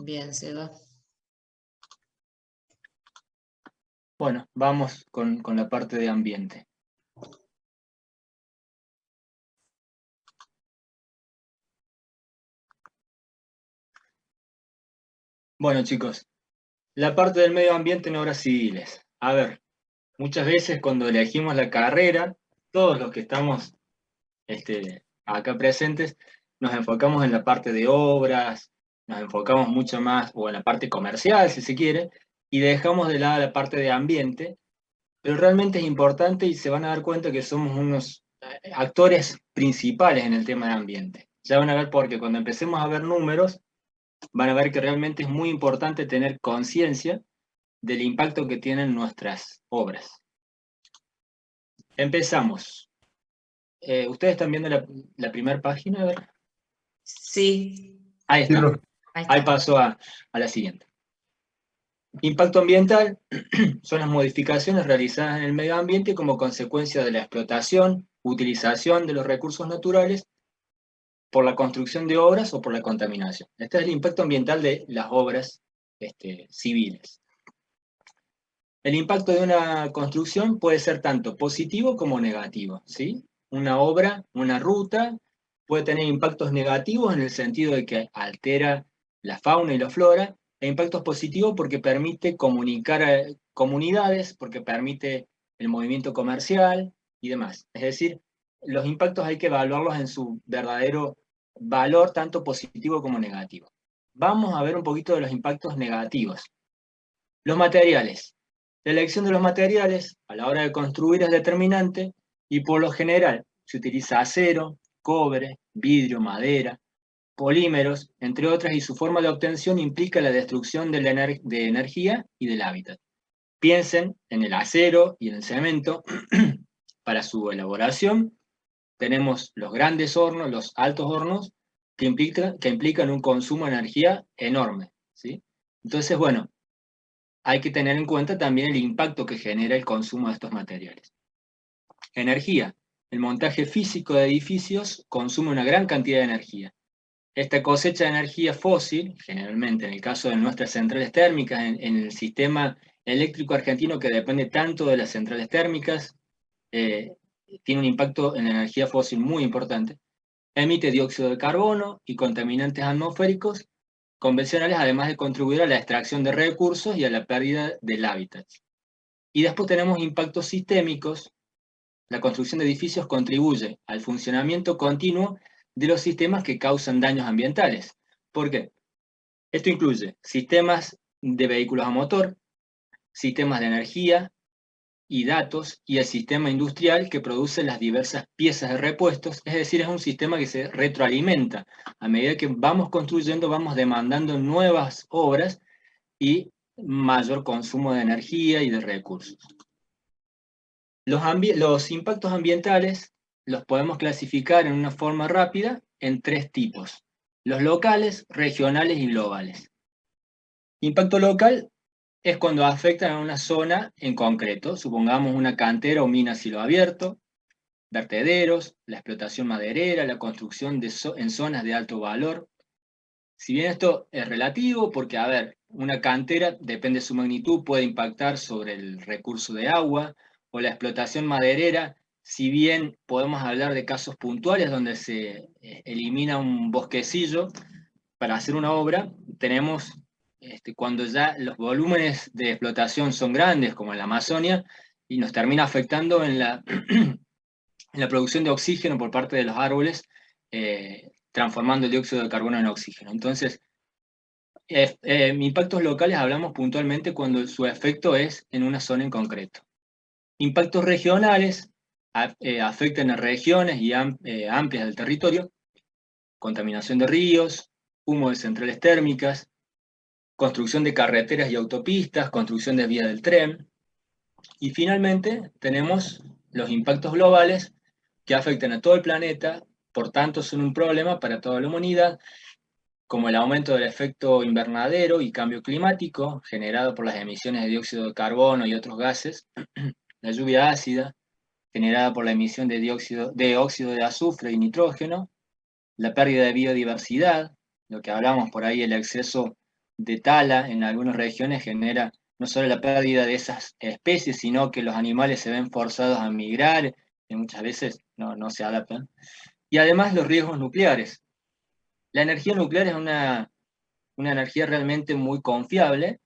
Bien, Seba. Bueno, vamos con la parte de ambiente. Bueno, chicos, la parte del medio ambiente en obras civiles. A ver, muchas veces cuando elegimos la carrera, todos los que estamos acá presentes, nos enfocamos en la parte de obras, nos enfocamos mucho más, o en la parte comercial, si se quiere, y dejamos de lado la parte de ambiente, pero realmente es importante y se van a dar cuenta que somos unos actores principales en el tema de ambiente. Ya van a ver porque cuando empecemos a ver números, van a ver que realmente es muy importante tener conciencia del impacto que tienen nuestras obras. Empezamos. ¿Ustedes están viendo la primera página? A ver. Sí, Ahí Sí, está. profe. ahí Ahí está. paso a la siguiente. Impacto ambiental son las modificaciones realizadas en el medio ambiente como consecuencia de la explotación, utilización de los recursos naturales por la construcción de obras o por la contaminación. Este es el impacto ambiental de las obras civiles. El impacto de una construcción puede ser tanto positivo como negativo, ¿sí? Una obra, una ruta, puede tener impactos negativos en el sentido de que altera la fauna y la flora, e impactos positivos porque permite comunicar a comunidades, porque permite el movimiento comercial y demás. Es decir, los impactos hay que evaluarlos en su verdadero valor, tanto positivo como negativo. Vamos a ver un poquito de los impactos negativos. Los materiales. La elección de los materiales a la hora de construir es determinante y por lo general se utiliza acero, cobre, vidrio, madera, polímeros, entre otras, y su forma de obtención implica la destrucción de energía y del hábitat. Piensen en el acero y en el cemento. Para su elaboración tenemos los grandes hornos, los altos hornos, que implican un consumo de energía enorme, ¿sí? Entonces, bueno, hay que tener en cuenta también el impacto que genera el consumo de estos materiales. Energía. El montaje físico de edificios consume una gran cantidad de energía. Esta cosecha de energía fósil, generalmente en el caso de nuestras centrales térmicas, en el sistema eléctrico argentino que depende tanto de las centrales térmicas, tiene un impacto en la energía fósil muy importante. Emite dióxido de carbono y contaminantes atmosféricos convencionales, además de contribuir a la extracción de recursos y a la pérdida del hábitat. Y después tenemos impactos sistémicos. La construcción de edificios contribuye al funcionamiento continuo de los sistemas que causan daños ambientales. ¿Por qué? Esto incluye sistemas de vehículos a motor, sistemas de energía y datos, y el sistema industrial que produce las diversas piezas de repuestos. Es decir, es un sistema que se retroalimenta. A medida que vamos construyendo, vamos demandando nuevas obras y mayor consumo de energía y de recursos. Los impactos ambientales los podemos clasificar en una forma rápida en tres tipos: los locales, regionales y globales. Impacto local es cuando afectan a una zona en concreto, supongamos una cantera o mina a cielo abierto, vertederos, la explotación maderera, la construcción en zonas de alto valor. Si bien esto es relativo, porque, a ver, una cantera, depende de su magnitud, puede impactar sobre el recurso de agua, o la explotación maderera, si bien podemos hablar de casos puntuales donde se elimina un bosquecillo para hacer una obra, tenemos cuando ya los volúmenes de explotación son grandes, como en la Amazonia, y nos termina afectando en la, en la producción de oxígeno por parte de los árboles, transformando el dióxido de carbono en oxígeno. Entonces, impactos locales hablamos puntualmente cuando su efecto es en una zona en concreto. Impactos regionales afectan a regiones y amplias del territorio, contaminación de ríos, humo de centrales térmicas, construcción de carreteras y autopistas, construcción de vías del tren. Y finalmente tenemos los impactos globales que afectan a todo el planeta, por tanto son un problema para toda la humanidad, como el aumento del efecto invernadero y cambio climático generado por las emisiones de dióxido de carbono y otros gases, la lluvia ácida generada por la emisión de óxido de azufre y nitrógeno, la pérdida de biodiversidad, lo que hablamos por ahí, el exceso de tala en algunas regiones genera no solo la pérdida de esas especies, sino que los animales se ven forzados a migrar, y muchas veces no se adaptan. Y además los riesgos nucleares. La energía nuclear es una energía realmente muy confiable,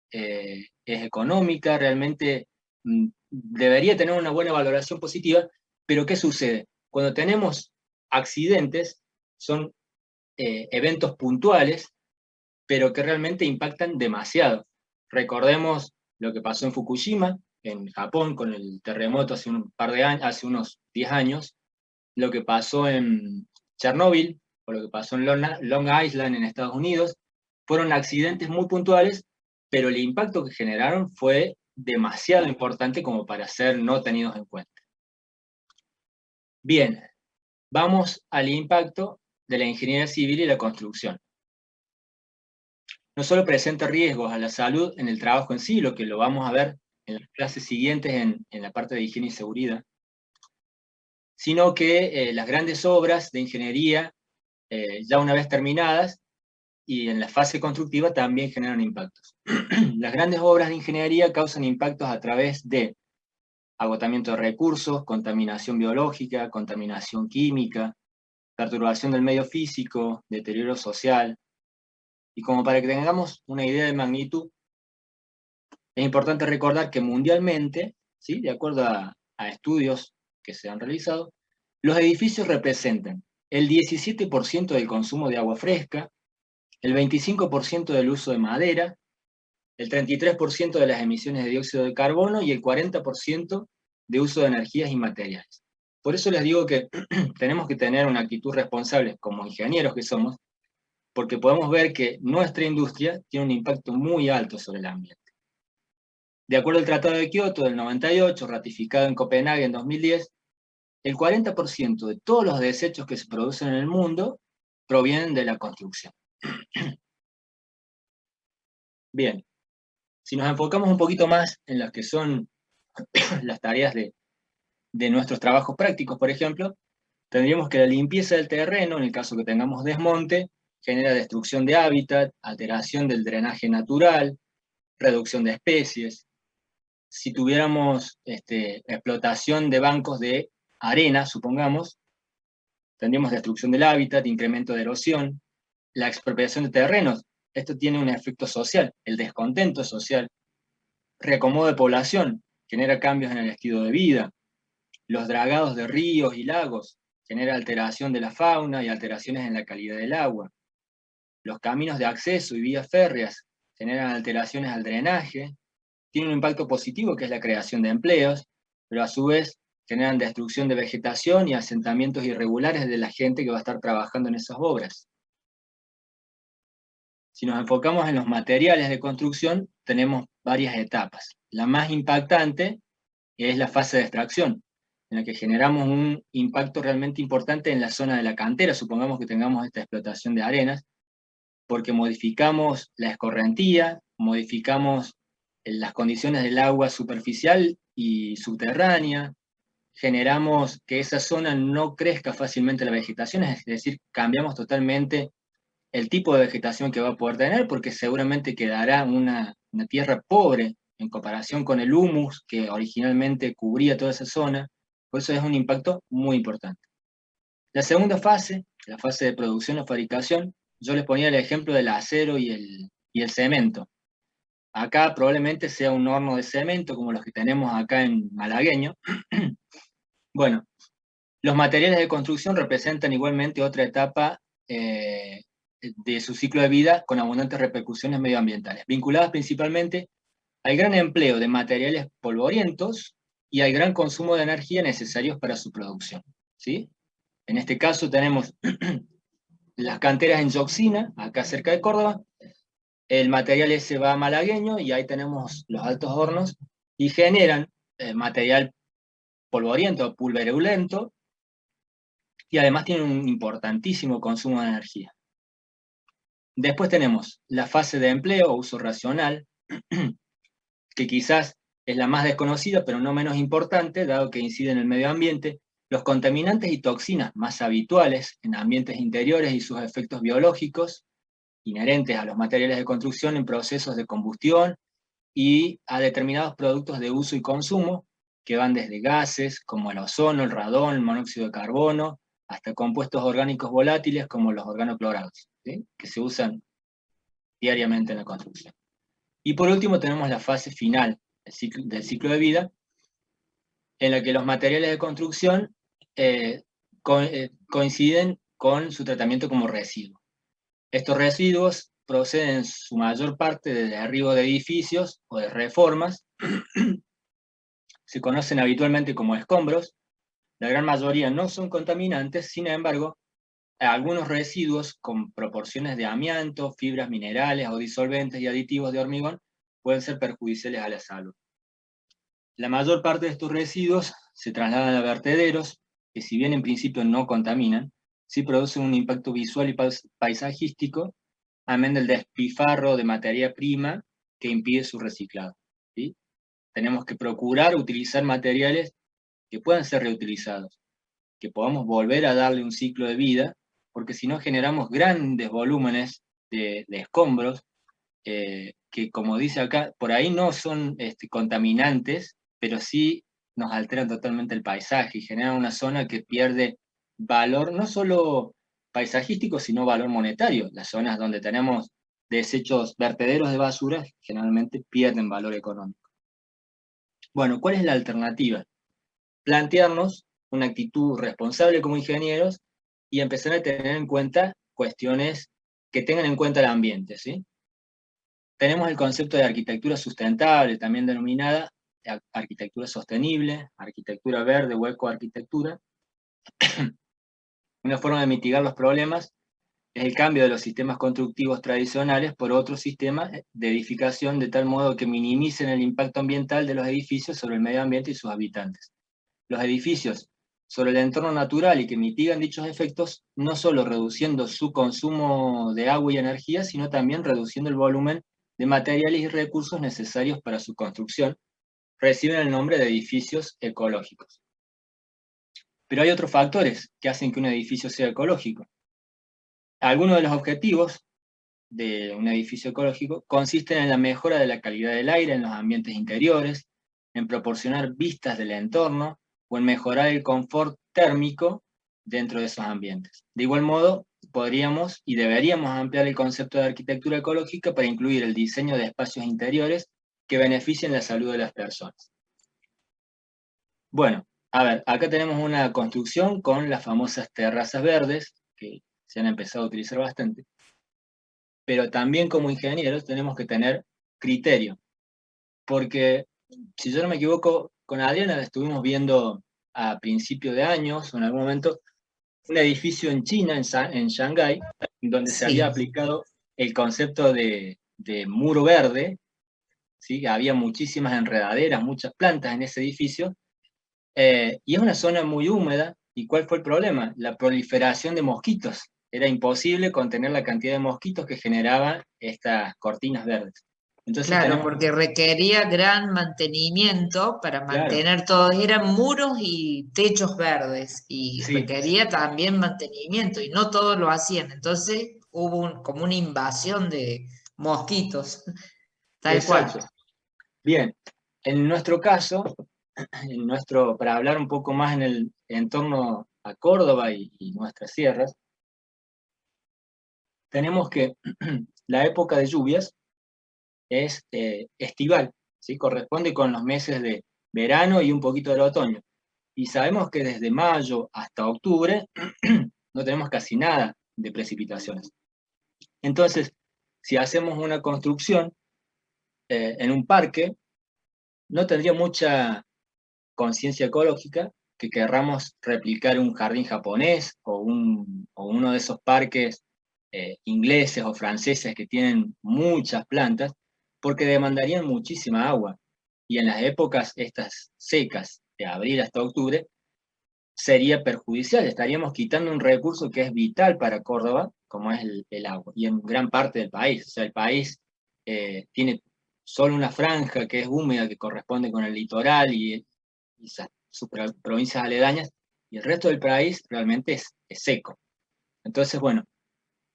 es económica, realmente debería tener una buena valoración positiva, pero ¿qué sucede? Cuando tenemos accidentes, son eventos puntuales, pero que realmente impactan demasiado. Recordemos lo que pasó en Fukushima, en Japón, con el terremoto hace un par de años, hace unos 10 años, lo que pasó en Chernóbil, o lo que pasó en Long Island en Estados Unidos, fueron accidentes muy puntuales, pero el impacto que generaron fue demasiado importante como para ser no tenidos en cuenta. Bien, vamos al impacto de la ingeniería civil y la construcción. No solo presenta riesgos a la salud en el trabajo en sí, lo que lo vamos a ver en las clases siguientes en la parte de higiene y seguridad, sino que las grandes obras de ingeniería, ya una vez terminadas, y en la fase constructiva también generan impactos. Las grandes obras de ingeniería causan impactos a través de agotamiento de recursos, contaminación biológica, contaminación química, perturbación del medio físico, deterioro social. Y como para que tengamos una idea de magnitud, es importante recordar que mundialmente, ¿sí?, de acuerdo a estudios que se han realizado, los edificios representan el 17% del consumo de agua fresca, el 25% del uso de madera, el 33% de las emisiones de dióxido de carbono y el 40% de uso de energías y materiales. Por eso les digo que tenemos que tener una actitud responsable como ingenieros que somos, porque podemos ver que nuestra industria tiene un impacto muy alto sobre el ambiente. De acuerdo al Tratado de Kioto del 98, ratificado en Copenhague en 2010, el 40% de todos los desechos que se producen en el mundo provienen de la construcción. Bien, si nos enfocamos un poquito más en las que son las tareas de nuestros trabajos prácticos, por ejemplo, tendríamos que la limpieza del terreno, en el caso que tengamos desmonte, genera destrucción de hábitat, alteración del drenaje natural, reducción de especies. Si tuviéramos explotación de bancos de arena, supongamos, tendríamos destrucción del hábitat, incremento de erosión, la expropiación de terrenos. Esto tiene un efecto social, el descontento social, reacomodo de población, genera cambios en el estilo de vida, los dragados de ríos y lagos, genera alteración de la fauna y alteraciones en la calidad del agua. Los caminos de acceso y vías férreas generan alteraciones al drenaje, tienen un impacto positivo que es la creación de empleos, pero a su vez generan destrucción de vegetación y asentamientos irregulares de la gente que va a estar trabajando en esas obras. Si nos enfocamos en los materiales de construcción, tenemos varias etapas. La más impactante es la fase de extracción, en la que generamos un impacto realmente importante en la zona de la cantera, supongamos que tengamos esta explotación de arenas, porque modificamos la escorrentía, modificamos las condiciones del agua superficial y subterránea, generamos que esa zona no crezca fácilmente la vegetación, es decir, cambiamos totalmente el tipo de vegetación que va a poder tener, porque seguramente quedará una tierra pobre en comparación con el humus que originalmente cubría toda esa zona, por eso es un impacto muy importante. La segunda fase, la fase de producción o fabricación, yo les ponía el ejemplo del acero y el cemento. Acá probablemente sea un horno de cemento, como los que tenemos acá en Malagueño. Bueno, los materiales de construcción representan igualmente otra etapa de su ciclo de vida con abundantes repercusiones medioambientales, vinculadas principalmente al gran empleo de materiales polvorientos y al gran consumo de energía necesarios para su producción, ¿sí? En este caso tenemos las canteras en Yoxina, acá cerca de Córdoba, el material ese va a Malagueño y ahí tenemos los altos hornos y generan material polvoriento, pulverulento, y además tienen un importantísimo consumo de energía. Después tenemos la fase de empleo o uso racional, que quizás es la más desconocida, pero no menos importante, dado que incide en el medio ambiente. Los contaminantes y toxinas más habituales en ambientes interiores y sus efectos biológicos, inherentes a los materiales de construcción en procesos de combustión y a determinados productos de uso y consumo, que van desde gases como el ozono, el radón, el monóxido de carbono, hasta compuestos orgánicos volátiles como los organoclorados, ¿sí?, que se usan diariamente en la construcción. Y por último tenemos la fase final del ciclo de vida, en la que los materiales de construcción coinciden con su tratamiento como residuo. Estos residuos proceden en su mayor parte de derribo de edificios o de reformas, se conocen habitualmente como escombros, la gran mayoría no son contaminantes, sin embargo, algunos residuos con proporciones de amianto, fibras minerales o disolventes y aditivos de hormigón pueden ser perjudiciales a la salud. La mayor parte de estos residuos se trasladan a vertederos, que si bien en principio no contaminan, sí producen un impacto visual y paisajístico, amén del despilfarro de materia prima que impide su reciclado, ¿sí? Tenemos que procurar utilizar materiales que puedan ser reutilizados, que podamos volver a darle un ciclo de vida, porque si no generamos grandes volúmenes de escombros, que como dice acá, por ahí no son contaminantes, pero sí nos alteran totalmente el paisaje y generan una zona que pierde valor, no solo paisajístico, sino valor monetario. Las zonas donde tenemos desechos, vertederos de basura, generalmente pierden valor económico. Bueno, ¿cuál es la alternativa? Plantearnos una actitud responsable como ingenieros y empezar a tener en cuenta cuestiones que tengan en cuenta el ambiente, ¿sí? Tenemos el concepto de arquitectura sustentable, también denominada arquitectura sostenible, arquitectura verde o ecoarquitectura. Una forma de mitigar los problemas es el cambio de los sistemas constructivos tradicionales por otros sistemas de edificación de tal modo que minimicen el impacto ambiental de los edificios sobre el medio ambiente y sus habitantes. Los edificios sobre el entorno natural y que mitigan dichos efectos, no solo reduciendo su consumo de agua y energía, sino también reduciendo el volumen de materiales y recursos necesarios para su construcción, reciben el nombre de edificios ecológicos. Pero hay otros factores que hacen que un edificio sea ecológico. Algunos de los objetivos de un edificio ecológico consisten en la mejora de la calidad del aire en los ambientes interiores, en proporcionar vistas del entorno o en mejorar el confort térmico dentro de esos ambientes. De igual modo, podríamos y deberíamos ampliar el concepto de arquitectura ecológica para incluir el diseño de espacios interiores que beneficien la salud de las personas. Bueno, a ver, acá tenemos una construcción con las famosas terrazas verdes, que se han empezado a utilizar bastante, pero también como ingenieros tenemos que tener criterio, porque si yo no me equivoco, con Adriana estuvimos viendo a principio de años, o en algún momento, un edificio en China, en Shanghái, donde se había Sí. aplicado el concepto de muro verde, ¿sí? Había muchísimas enredaderas, muchas plantas en ese edificio, y es una zona muy húmeda. ¿Y cuál fue el problema? La proliferación de mosquitos. Era imposible contener la cantidad de mosquitos que generaban estas cortinas verdes. Entonces Claro, tenemos, porque requería gran mantenimiento para claro, mantener todos, eran muros y techos verdes, y sí, requería también mantenimiento, y no todos lo hacían. Entonces hubo como una invasión de mosquitos, tal cual. exacto. Bien, en nuestro caso, para hablar un poco más en el entorno a Córdoba y nuestras sierras, tenemos que la época de lluvias es estival, ¿sí? Corresponde con los meses de verano y un poquito del otoño. Y sabemos que desde mayo hasta octubre no tenemos casi nada de precipitaciones. Entonces, si hacemos una construcción en un parque, no tendría mucha conciencia ecológica que querramos replicar un jardín japonés o uno de esos parques ingleses o franceses que tienen muchas plantas, porque demandarían muchísima agua. Y en las épocas estas secas, de abril hasta octubre, sería perjudicial. Estaríamos quitando un recurso que es vital para Córdoba, como es el agua, y en gran parte del país. O sea, el país tiene solo una franja que es húmeda, que corresponde con el litoral y sus provincias aledañas, y el resto del país realmente es seco. Entonces, bueno,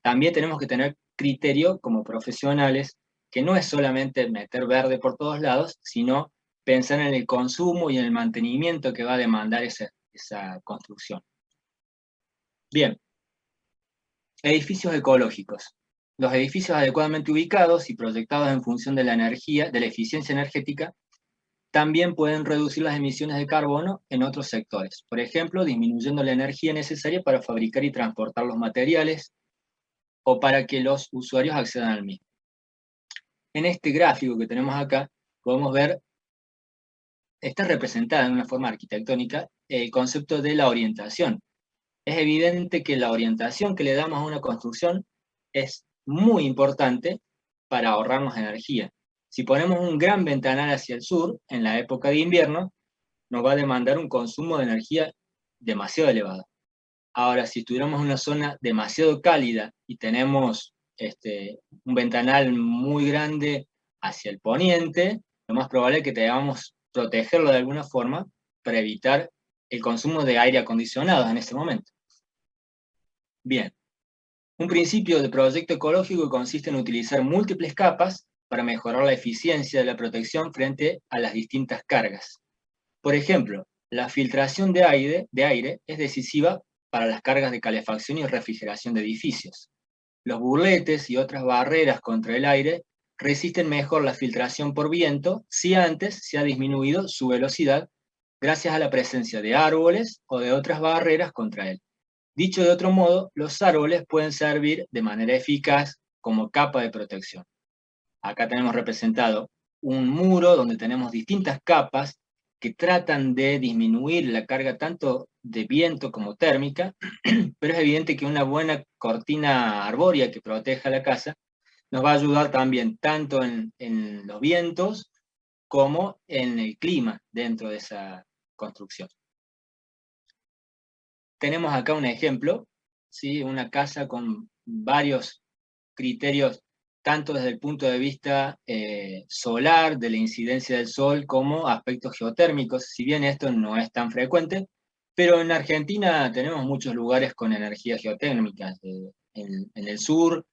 también tenemos que tener criterio como profesionales, que no es solamente meter verde por todos lados, sino pensar en el consumo y en el mantenimiento que va a demandar esa construcción. Bien, edificios ecológicos. Los edificios adecuadamente ubicados y proyectados en función de la energía, de la eficiencia energética, también pueden reducir las emisiones de carbono en otros sectores. Por ejemplo, disminuyendo la energía necesaria para fabricar y transportar los materiales o para que los usuarios accedan al mismo. En este gráfico que tenemos acá, podemos ver, está representada en una forma arquitectónica el concepto de la orientación. Es evidente que la orientación que le damos a una construcción es muy importante para ahorrarnos energía. Si ponemos un gran ventanal hacia el sur, en la época de invierno, nos va a demandar un consumo de energía demasiado elevado. Ahora, si estuviéramos en una zona demasiado cálida y tenemos un ventanal muy grande hacia el poniente, lo más probable es que debamos protegerlo de alguna forma para evitar el consumo de aire acondicionado en ese momento. Bien, un principio de proyecto ecológico consiste en utilizar múltiples capas para mejorar la eficiencia de la protección frente a las distintas cargas. Por ejemplo, la filtración de aire es decisiva para las cargas de calefacción y refrigeración de edificios. Los burletes y otras barreras contra el aire resisten mejor la filtración por viento si antes se ha disminuido su velocidad gracias a la presencia de árboles o de otras barreras contra él. Dicho de otro modo, los árboles pueden servir de manera eficaz como capa de protección. Acá tenemos representado un muro donde tenemos distintas capas que tratan de disminuir la carga tanto de viento como térmica, pero es evidente que una buena cortina arbórea que proteja la casa nos va a ayudar también tanto en los vientos como en el clima dentro de esa construcción. Tenemos acá un ejemplo, ¿sí? Una casa con varios criterios, tanto desde el punto de vista solar, de la incidencia del sol, como aspectos geotérmicos, si bien esto no es tan frecuente, pero en Argentina tenemos muchos lugares con energías geotérmicas, en el sur,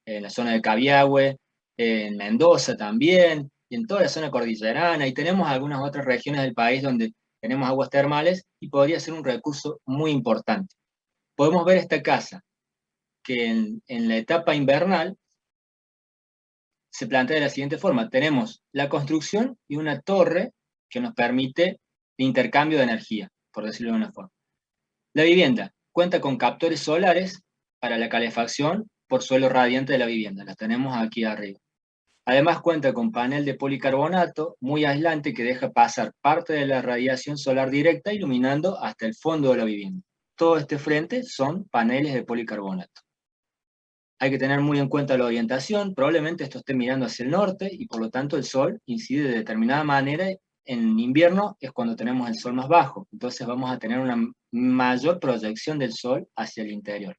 en la zona de Cabiahue, en Mendoza también, y en toda la zona cordillerana, y tenemos algunas otras regiones del país donde tenemos aguas termales, y podría ser un recurso muy importante. Podemos ver esta casa, que en la etapa invernal se plantea de la siguiente forma. Tenemos la construcción y una torre que nos permite intercambio de energía, por decirlo de una forma. La vivienda cuenta con captores solares para la calefacción por suelo radiante de la vivienda. Las tenemos aquí arriba. Además cuenta con panel de policarbonato muy aislante que deja pasar parte de la radiación solar directa iluminando hasta el fondo de la vivienda. Todo este frente son paneles de policarbonato. Hay que tener muy en cuenta la orientación, probablemente esto esté mirando hacia el norte y por lo tanto el sol incide de determinada manera. En invierno es cuando tenemos el sol más bajo, entonces vamos a tener una mayor proyección del sol hacia el interior.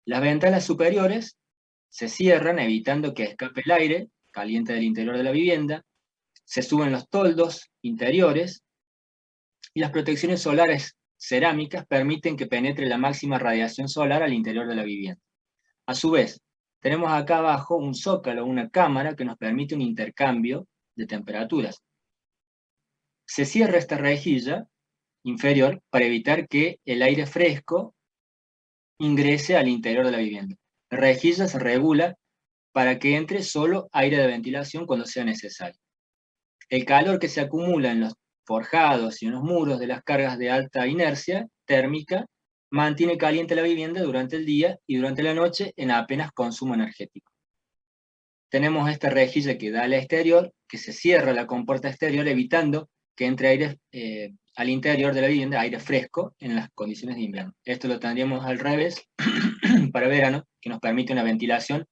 Las ventanas superiores se cierran evitando que escape el aire caliente del interior de la vivienda, se suben los toldos interiores y las protecciones solares cerámicas permiten que penetre la máxima radiación solar al interior de la vivienda. A su vez, tenemos acá abajo un zócalo, una cámara que nos permite un intercambio de temperaturas. Se cierra esta rejilla inferior para evitar que el aire fresco ingrese al interior de la vivienda. La rejilla se regula para que entre solo aire de ventilación cuando sea necesario. El calor que se acumula en los forjados y en los muros de las cargas de alta inercia térmica mantiene caliente la vivienda durante el día y durante la noche en apenas consumo energético. Tenemos esta rejilla que da al exterior, que se cierra la compuerta exterior evitando que entre aire al interior de la vivienda, aire fresco en las condiciones de invierno. Esto lo tendríamos al revés para verano, que nos permite una ventilación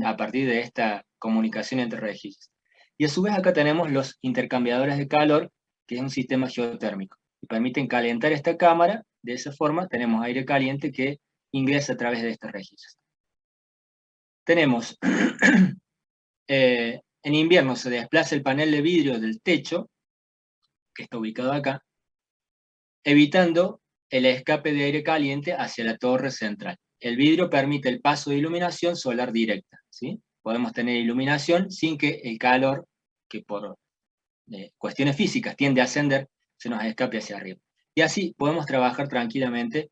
a partir de esta comunicación entre rejillas. Y a su vez acá tenemos los intercambiadores de calor, que es un sistema geotérmico, que permiten calentar esta cámara. De esa forma tenemos aire caliente que ingresa a través de estas rejillas. Tenemos, en invierno se desplaza el panel de vidrio del techo, que está ubicado acá, evitando el escape de aire caliente hacia la torre central. el vidrio permite el paso de iluminación solar directa, ¿sí? Podemos tener iluminación sin que el calor, que por cuestiones físicas tiende a ascender, se nos escape hacia arriba. Y así podemos trabajar tranquilamente,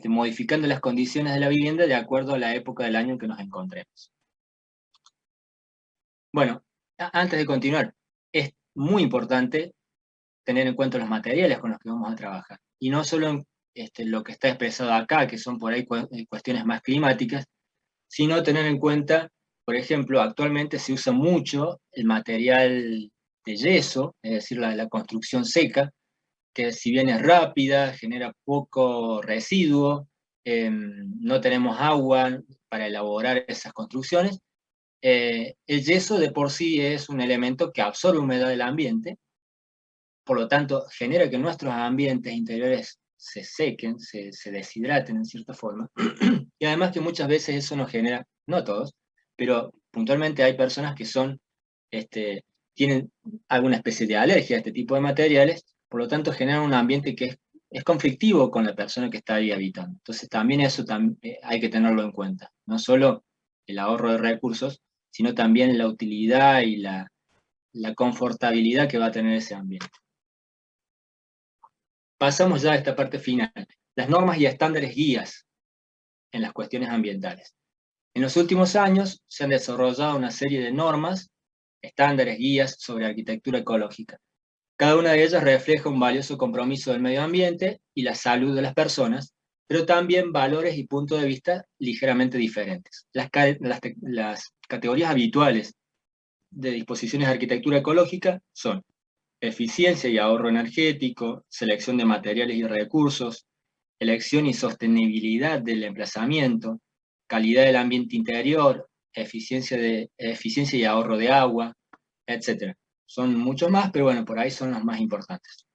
modificando las condiciones de la vivienda de acuerdo a la época del año en que nos encontremos. Bueno, antes de continuar, es muy importante tener en cuenta los materiales con los que vamos a trabajar. Y no solo en lo que está expresado acá, que son por ahí cuestiones más climáticas, sino tener en cuenta, por ejemplo, actualmente se usa mucho el material de yeso, es decir, la construcción seca, que si bien es rápida, genera poco residuo, no tenemos agua para elaborar esas construcciones. El yeso de por sí es un elemento que absorbe humedad del ambiente, por lo tanto genera que nuestros ambientes interiores se sequen, se deshidraten en cierta forma, y además que muchas veces eso nos genera, no todos, pero puntualmente hay personas que tienen alguna especie de alergia a este tipo de materiales, por lo tanto generan un ambiente que es conflictivo con la persona que está ahí habitando. Entonces también eso hay que tenerlo en cuenta, no solo el ahorro de recursos, sino también la utilidad y la confortabilidad que va a tener ese ambiente. Pasamos ya a esta parte final, las normas y estándares guías en las cuestiones ambientales. En los últimos años se han desarrollado una serie de normas, estándares, guías sobre arquitectura ecológica. Cada una de ellas refleja un valioso compromiso del medio ambiente y la salud de las personas, pero también valores y puntos de vista ligeramente diferentes. Las categorías habituales de disposiciones de arquitectura ecológica son eficiencia y ahorro energético, selección de materiales y recursos, elección y sostenibilidad del emplazamiento, calidad del ambiente interior, eficiencia y ahorro de agua, etc. Son muchos más, pero bueno, por ahí son los más importantes.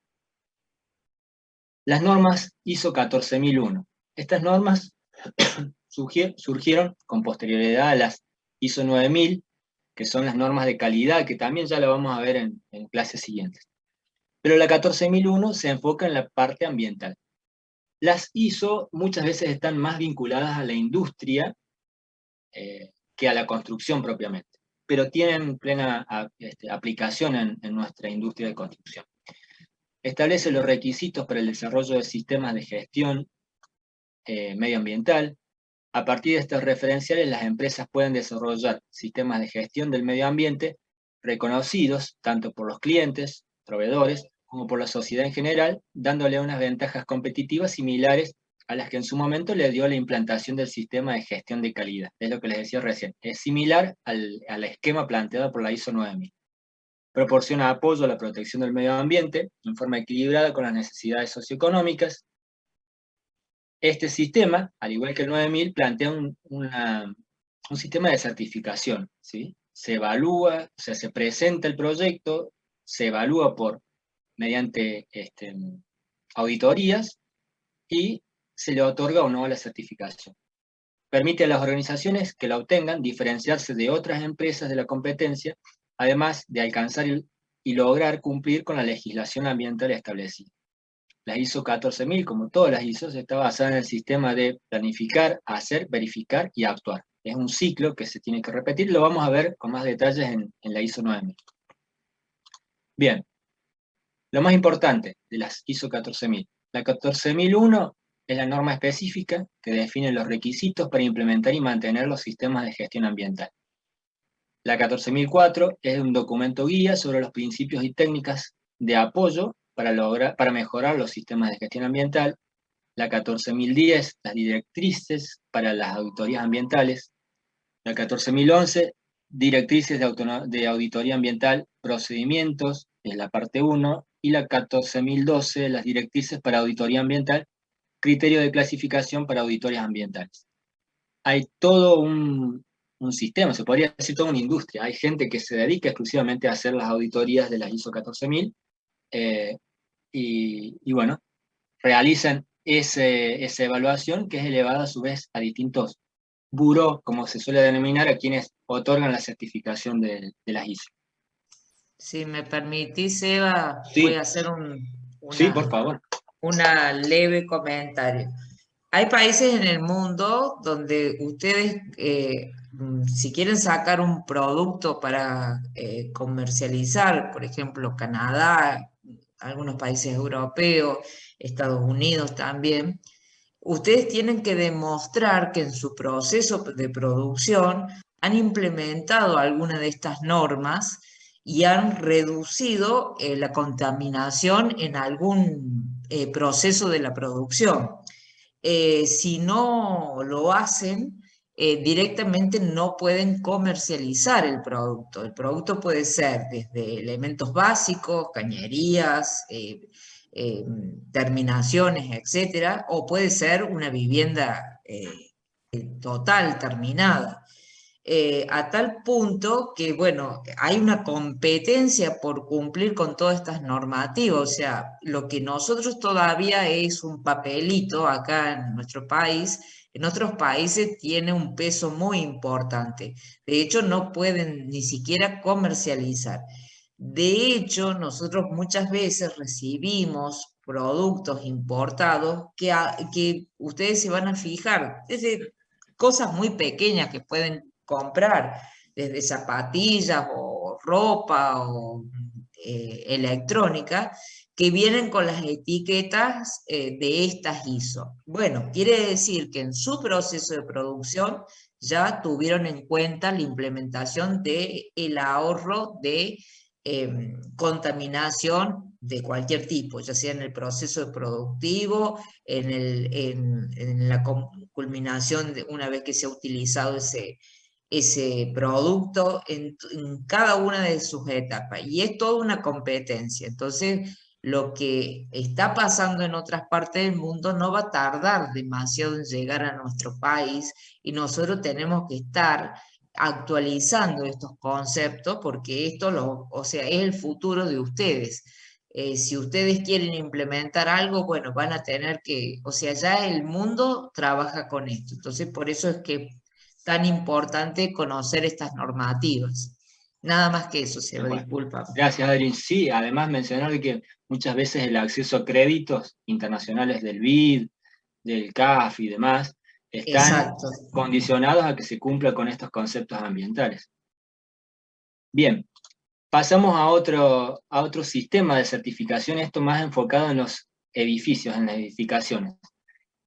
Las normas ISO 14001. Estas normas surgieron con posterioridad a las ISO 9000, que son las normas de calidad, que también ya lo vamos a ver en clases siguientes. Pero la 14001 se enfoca en la parte ambiental. Las ISO muchas veces están más vinculadas a la industria que a la construcción propiamente, pero tienen plena aplicación en nuestra industria de construcción. Establece los requisitos para el desarrollo de sistemas de gestión medioambiental. A partir de estos referenciales, las empresas pueden desarrollar sistemas de gestión del medio ambiente reconocidos tanto por los clientes, proveedores, como por la sociedad en general, dándole unas ventajas competitivas similares a las que en su momento le dio la implantación del sistema de gestión de calidad. Es lo que les decía recién. Es similar al esquema planteado por la ISO 9000. Proporciona apoyo a la protección del medio ambiente en forma equilibrada con las necesidades socioeconómicas. Este sistema, al igual que el 9000, plantea un sistema de certificación, ¿sí? Se evalúa, o sea, se presenta el proyecto, se evalúa mediante auditorías y se le otorga o no la certificación. Permite a las organizaciones que la obtengan diferenciarse de otras empresas de la competencia, además de alcanzar y lograr cumplir con la legislación ambiental establecida. La ISO 14000, como todas las ISO, está basada en el sistema de planificar, hacer, verificar y actuar. Es un ciclo que se tiene que repetir, lo vamos a ver con más detalles en la ISO 9000. Bien, lo más importante de las ISO 14000. La 14001 es la norma específica que define los requisitos para implementar y mantener los sistemas de gestión ambiental. La 14004 es un documento guía sobre los principios y técnicas de apoyo para mejorar los sistemas de gestión ambiental. La 14010, las directrices para las auditorías ambientales. La 14011, directrices de auditoría ambiental, procedimientos, es la parte 1, y la 14012, las directrices para auditoría ambiental, criterio de clasificación para auditorías ambientales. Hay todo un sistema, se podría decir toda una industria. Hay gente que se dedica exclusivamente a hacer las auditorías de las ISO 14000, y bueno, realizan esa evaluación que es elevada a su vez a distintos buró, como se suele denominar, a quienes otorgan la certificación de las ISO. Si me permitís, Eva, Sí, voy a hacer sí, por favor. una leve comentario. Hay países en el mundo donde ustedes, si quieren sacar un producto para comercializar, por ejemplo, Canadá, algunos países europeos, Estados Unidos también, ustedes tienen que demostrar que en su proceso de producción han implementado alguna de estas normas y han reducido la contaminación en algún proceso de la producción. Si no lo hacen, directamente no pueden comercializar el producto. El producto puede ser desde elementos básicos, cañerías, eh, terminaciones, etcétera, o puede ser una vivienda total, terminada. A tal punto que, bueno, hay una competencia por cumplir con todas estas normativas. O sea, lo que nosotros todavía es un papelito acá en nuestro país, en otros países tiene un peso muy importante. De hecho, no pueden ni siquiera comercializar. De hecho, nosotros muchas veces recibimos productos importados que ustedes se van a fijar, desde cosas muy pequeñas que pueden comprar, desde zapatillas o ropa o electrónica, que vienen con las etiquetas de estas ISO. Bueno, quiere decir que en su proceso de producción ya tuvieron en cuenta la implementación del ahorro de contaminación de cualquier tipo, ya sea en el proceso productivo, en la culminación de una vez que se ha utilizado ese producto en cada una de sus etapas. Y es toda una competencia. Entonces, lo que está pasando en otras partes del mundo no va a tardar demasiado en llegar a nuestro país y nosotros tenemos que estar actualizando estos conceptos porque esto o sea, es el futuro de ustedes. Si ustedes quieren implementar algo, bueno, van a tener que, o sea, ya el mundo trabaja con esto. Entonces, por eso es que tan importante conocer estas normativas. Nada más que eso, Seba, Bueno, disculpa. gracias, Adri. Sí, además mencionar de que muchas veces el acceso a créditos internacionales del BID, del CAF y demás, están Exacto. condicionados a que se cumpla con estos conceptos ambientales. Bien, pasamos a otro sistema de certificación, esto más enfocado en los edificios, en las edificaciones.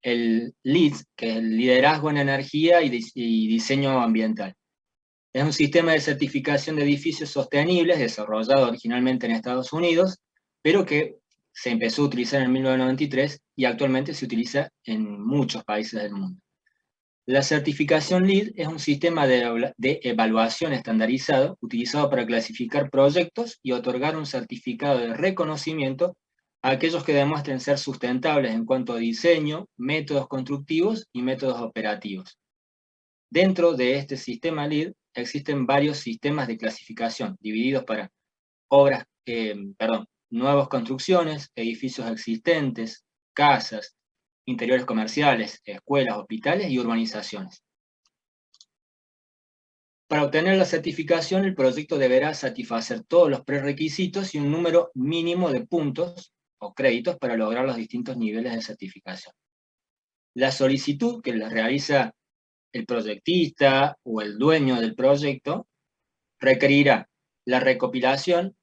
El LEED, que es el Liderazgo en Energía y Diseño Ambiental. Es un sistema de certificación de edificios sostenibles desarrollado originalmente en Estados Unidos, pero que se empezó a utilizar en 1993 y actualmente se utiliza en muchos países del mundo. La certificación LEED es un sistema de evaluación estandarizado utilizado para clasificar proyectos y otorgar un certificado de reconocimiento a aquellos que demuestren ser sustentables en cuanto a diseño, métodos constructivos y métodos operativos. Dentro de este sistema LEED existen varios sistemas de clasificación divididos para obras, nuevas construcciones, edificios existentes, casas, interiores comerciales, escuelas, hospitales y urbanizaciones. Para obtener la certificación, el proyecto deberá satisfacer todos los prerequisitos y un número mínimo de puntos o créditos para lograr los distintos niveles de certificación. La solicitud que la realiza el proyectista o el dueño del proyecto requerirá la recopilación,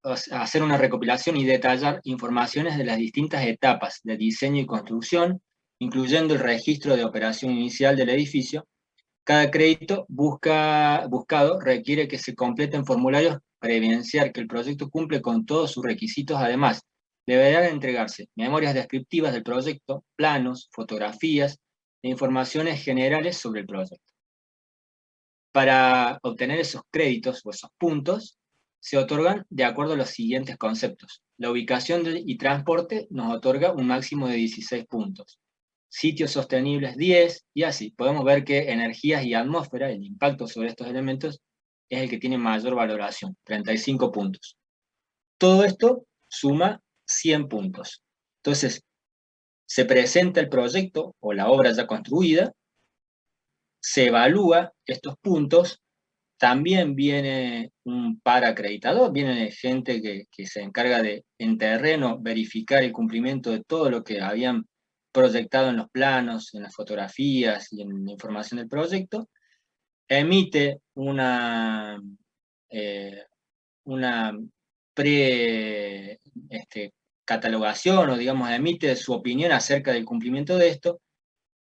hacer una recopilación y detallar informaciones de las distintas etapas de diseño y construcción, incluyendo el registro de operación inicial del edificio. Cada crédito buscado requiere que se completen formularios para evidenciar que el proyecto cumple con todos sus requisitos. Además, deberán entregarse memorias descriptivas del proyecto, planos, fotografías e informaciones generales sobre el proyecto. Para obtener esos créditos o esos puntos, se otorgan de acuerdo a los siguientes conceptos. La ubicación y transporte nos otorga un máximo de 16 puntos. Sitios sostenibles 10, y así. Podemos ver que energías y atmósfera, el impacto sobre estos elementos, es el que tiene mayor valoración, 35 puntos. Todo esto suma 100 puntos. Entonces, se presenta el proyecto o la obra ya construida, se evalúa estos puntos. También viene un paracreditador, viene gente que se encarga de, en terreno, verificar el cumplimiento de todo lo que habían proyectado en los planos, en las fotografías y en la información del proyecto, emite una catalogación, o digamos, emite su opinión acerca del cumplimiento de esto.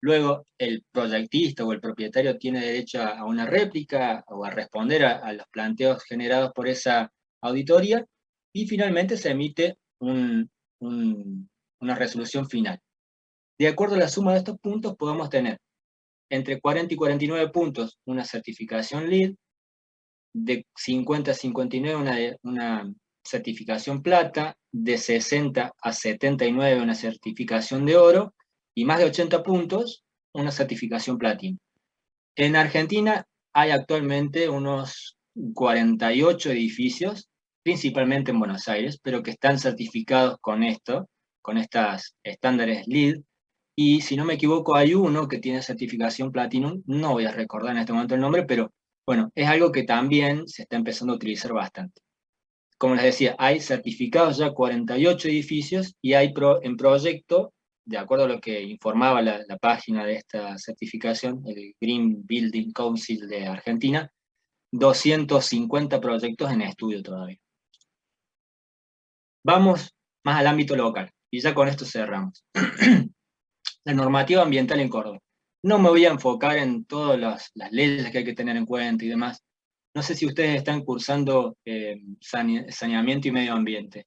Luego el proyectista o el propietario tiene derecho a una réplica o a responder a los planteos generados por esa auditoría, y finalmente se emite una resolución final. De acuerdo a la suma de estos puntos podemos tener entre 40 y 49 puntos una certificación LEED, de 50 a 59 una certificación plata, de 60 a 79 una certificación de oro, y más de 80 puntos una certificación platino. En Argentina hay actualmente unos 48 edificios, principalmente en Buenos Aires, pero que están certificados con estas estándares LEED, y si no me equivoco hay uno que tiene certificación Platinum, no voy a recordar en este momento el nombre, pero bueno, es algo que también se está empezando a utilizar bastante. Como les decía, hay certificados ya 48 edificios, y hay en proyecto, de acuerdo a lo que informaba la página de esta certificación, el Green Building Council de Argentina, 250 proyectos en estudio todavía. Vamos más al ámbito local, y ya con esto cerramos. La normativa ambiental en Córdoba. No me voy a enfocar en todas las leyes que hay que tener en cuenta y demás. No sé si ustedes están cursando saneamiento y medio ambiente.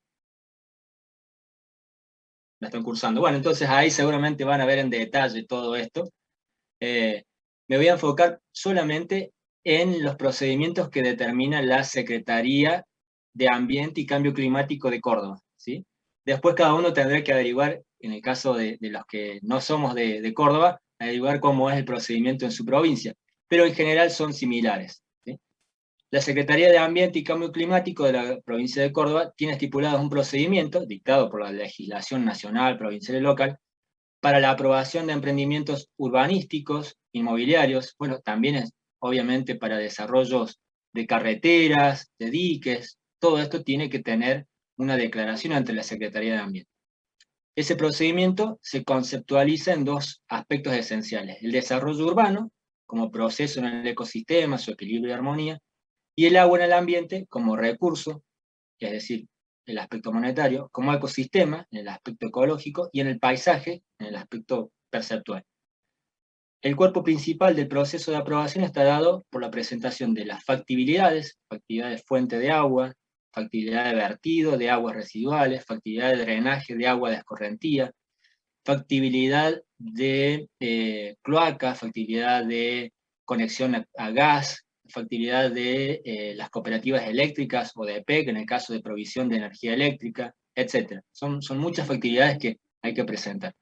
La están cursando. Bueno, entonces ahí seguramente van a ver en detalle todo esto. Me voy a enfocar solamente en los procedimientos que determina la Secretaría de Ambiente y Cambio Climático de Córdoba, ¿sí? Después cada uno tendrá que averiguar, en el caso de los que no somos de Córdoba, averiguar cómo es el procedimiento en su provincia, pero en general son similares, ¿sí? La Secretaría de Ambiente y Cambio Climático de la provincia de Córdoba tiene estipulado un procedimiento dictado por la legislación nacional, provincial y local para la aprobación de emprendimientos urbanísticos, inmobiliarios, bueno, también es obviamente para desarrollos de carreteras, de diques. Todo esto tiene que tener una declaración ante la Secretaría de Ambiente. Ese procedimiento se conceptualiza en dos aspectos esenciales: el desarrollo urbano, como proceso en el ecosistema, su equilibrio y armonía, y el agua en el ambiente como recurso, es decir, el aspecto monetario, como ecosistema, en el aspecto ecológico, y en el paisaje, en el aspecto perceptual. El cuerpo principal del proceso de aprobación está dado por la presentación de las factibilidades, factibilidad de fuente de agua, factibilidad de vertido de aguas residuales, factibilidad de drenaje de agua de escorrentía, factibilidad de cloaca, factibilidad de conexión a gas, factibilidad de las cooperativas eléctricas o de PEC, en el caso de provisión de energía eléctrica, etc. Son muchas factibilidades que hay que presentar.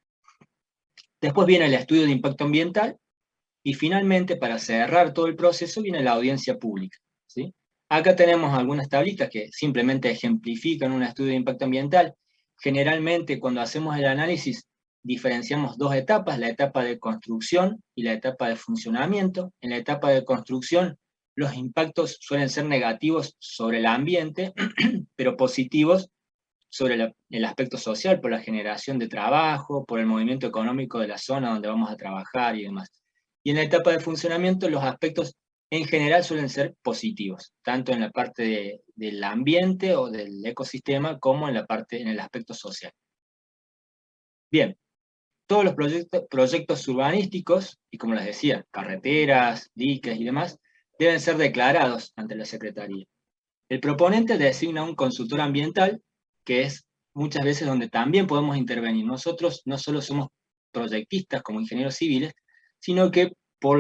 Después viene el estudio de impacto ambiental, y finalmente, para cerrar todo el proceso, viene la audiencia pública, ¿sí? Acá tenemos algunas tablitas que simplemente ejemplifican un estudio de impacto ambiental. Generalmente, cuando hacemos el análisis, diferenciamos dos etapas: la etapa de construcción y la etapa de funcionamiento. En la etapa de construcción, los impactos suelen ser negativos sobre el ambiente, pero positivos sobre el aspecto social, por la generación de trabajo, por el movimiento económico de la zona donde vamos a trabajar y demás. Y en la etapa de funcionamiento, los aspectos en general suelen ser positivos, tanto en la parte del ambiente o del ecosistema, como en el aspecto social. Bien, todos los proyectos urbanísticos, y como les decía, carreteras, diques y demás, deben ser declarados ante la Secretaría. El proponente designa un consultor ambiental, que es muchas veces donde también podemos intervenir. Nosotros no solo somos proyectistas como ingenieros civiles, sino que por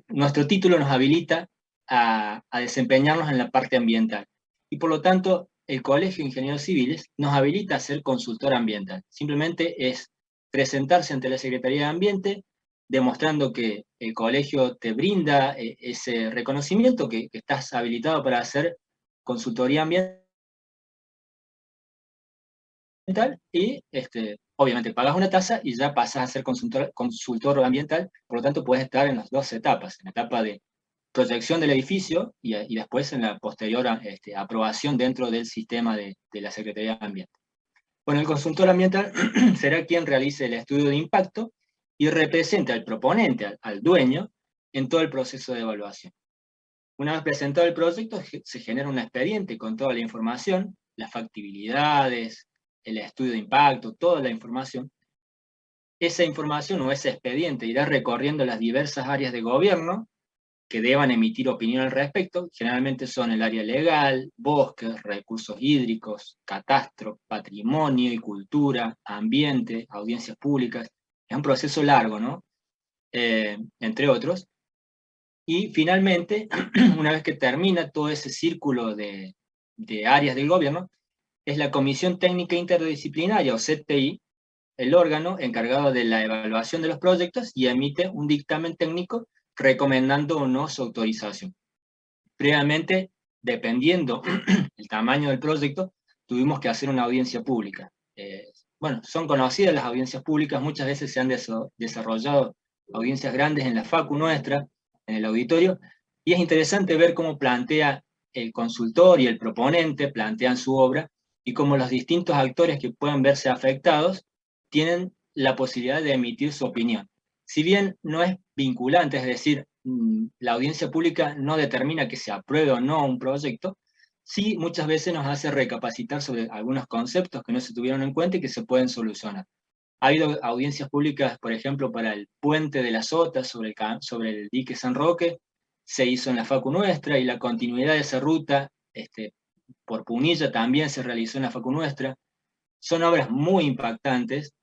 nuestro título nos habilita a desempeñarnos en la parte ambiental. Y por lo tanto, el Colegio de Ingenieros Civiles nos habilita a ser consultor ambiental. Simplemente es presentarse ante la Secretaría de Ambiente, demostrando que el colegio te brinda ese reconocimiento, que estás habilitado para hacer consultoría ambiental, y obviamente pagas una tasa y ya pasas a ser consultor ambiental. Por lo tanto puedes estar en las dos etapas: en la etapa de proyección del edificio y después en la posterior aprobación dentro del sistema de la Secretaría de Ambiente. Bueno, el consultor ambiental será quien realice el estudio de impacto y represente al proponente, al dueño, en todo el proceso de evaluación. Una vez presentado el proyecto, se genera un expediente con toda la información, las factibilidades, el estudio de impacto, toda la información. Esa información o ese expediente irá recorriendo las diversas áreas de gobierno que deban emitir opinión al respecto. Generalmente son el área legal, bosques, recursos hídricos, catastro, patrimonio y cultura, ambiente, audiencias públicas. Es un proceso largo, ¿no? Entre otros. Y finalmente, una vez que termina todo ese círculo de áreas del gobierno, es la Comisión Técnica Interdisciplinaria, o CTI, el órgano encargado de la evaluación de los proyectos y emite un dictamen técnico recomendando o no su autorización. Previamente, dependiendo el tamaño del proyecto, tuvimos que hacer una audiencia pública. Bueno, son conocidas las audiencias públicas, muchas veces se han desarrollado audiencias grandes en la facu nuestra, en el auditorio, y es interesante ver cómo plantea el consultor y el proponente, plantean su obra, y cómo los distintos actores que puedan verse afectados tienen la posibilidad de emitir su opinión. Si bien no es vinculante, es decir, la audiencia pública no determina que se apruebe o no un proyecto, sí muchas veces nos hace recapacitar sobre algunos conceptos que no se tuvieron en cuenta y que se pueden solucionar. Ha habido audiencias públicas, por ejemplo, para el puente de la Sota sobre el dique San Roque, se hizo en la facu nuestra, y la continuidad de esa ruta por Punilla también se realizó en la facu nuestra. Son obras muy impactantes.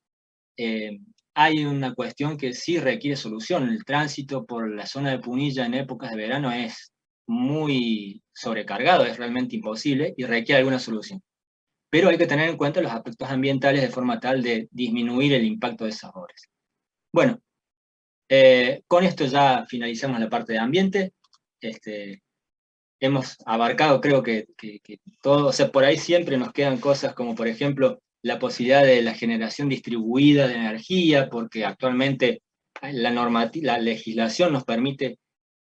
Hay una cuestión que sí requiere solución. El tránsito por la zona de Punilla en épocas de verano es muy sobrecargado, es realmente imposible y requiere alguna solución. Pero hay que tener en cuenta los aspectos ambientales de forma tal de disminuir el impacto de esas obras. Bueno, con esto ya finalizamos la parte de ambiente. Hemos abarcado, creo que todo, o sea, por ahí siempre nos quedan cosas como, por ejemplo, la posibilidad de la generación distribuida de energía, porque actualmente la legislación nos permite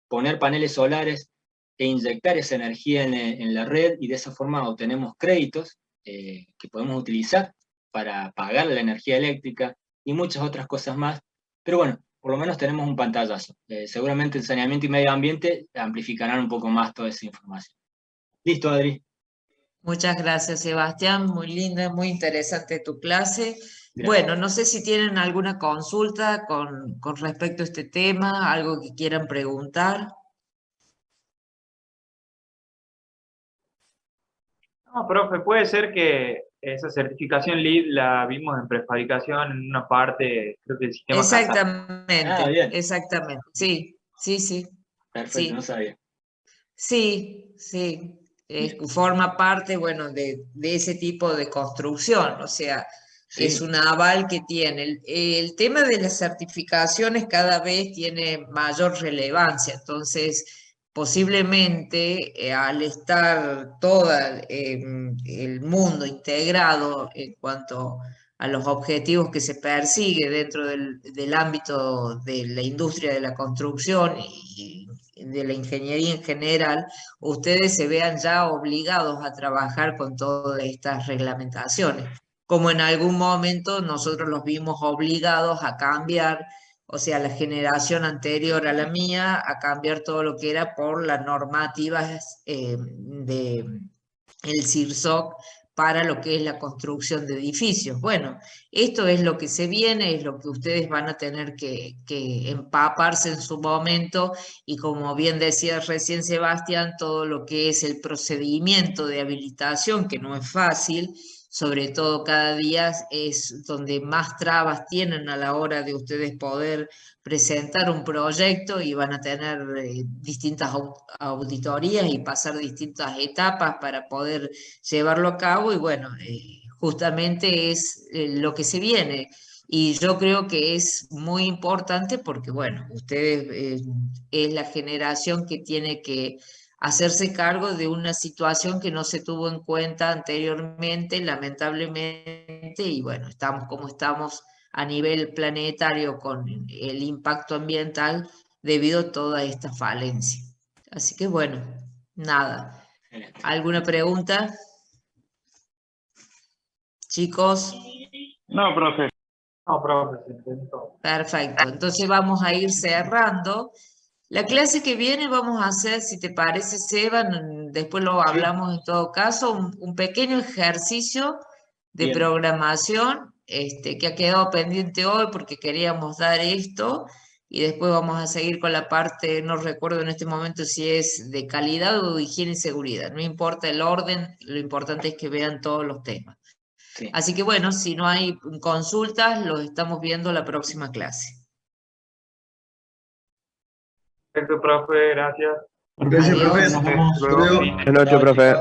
poner paneles solares e inyectar esa energía en la red, y de esa forma obtenemos créditos que podemos utilizar para pagar la energía eléctrica y muchas otras cosas más. Pero bueno, por lo menos tenemos un pantallazo. Seguramente el saneamiento y medio ambiente amplificarán un poco más toda esa información. Listo, Adri. Muchas gracias, Sebastián. Muy linda, muy interesante tu clase. Gracias. Bueno, no sé si tienen alguna consulta con respecto a este tema, algo que quieran preguntar. No, profe, puede ser que esa certificación LEED la vimos en prefabricación en una parte, creo que el sistema CASA. Ah, Exactamente, bien. exactamente. Sí, sí, sí, Perfecto, no sí, sabía. sí, sí. Bien. Forma parte, bueno, de ese tipo de construcción. O sea, es Sí, un aval que tiene. El tema de las certificaciones cada vez tiene mayor relevancia. Entonces, posiblemente al estar todo el mundo integrado en cuanto a los objetivos que se persigue dentro del ámbito de la industria de la construcción y de la ingeniería en general, ustedes se vean ya obligados a trabajar con todas estas reglamentaciones, como en algún momento nosotros los vimos obligados a cambiar, o sea, la generación anterior a la mía, a cambiar todo lo que era por las normativas de el CIRSOC para lo que es la construcción de edificios. Bueno, esto es lo que se viene, es lo que ustedes van a tener que empaparse en su momento, y como bien decía recién Sebastián, todo lo que es el procedimiento de habilitación, que no es fácil, sobre todo cada día es donde más trabas tienen a la hora de ustedes poder presentar un proyecto, y van a tener distintas auditorías y pasar distintas etapas para poder llevarlo a cabo, y bueno, justamente es lo que se viene. Y yo creo que es muy importante porque, bueno, ustedes es la generación que tiene que hacerse cargo de una situación que no se tuvo en cuenta anteriormente, lamentablemente, y bueno, estamos como estamos a nivel planetario con el impacto ambiental debido a toda esta falencia. Así que bueno, nada. excelente. ¿Alguna pregunta? chicos. No, profe. No, profe, se intentó. Perfecto, entonces vamos a ir cerrando. La clase que viene vamos a hacer, si te parece, Seba, después lo hablamos en todo caso, un pequeño ejercicio de Bien. programación que ha quedado pendiente hoy porque queríamos dar esto y después vamos a seguir con la parte, no recuerdo en este momento si es de calidad o de higiene y seguridad, no importa el orden, lo importante es que vean todos los temas. Sí. Así que bueno, si no hay consultas, los estamos viendo la próxima clase. Perfecto, profe, gracias. Gracias, Adiós. profe. Nos Hasta Hasta luego. luego. Buenas noches, profe.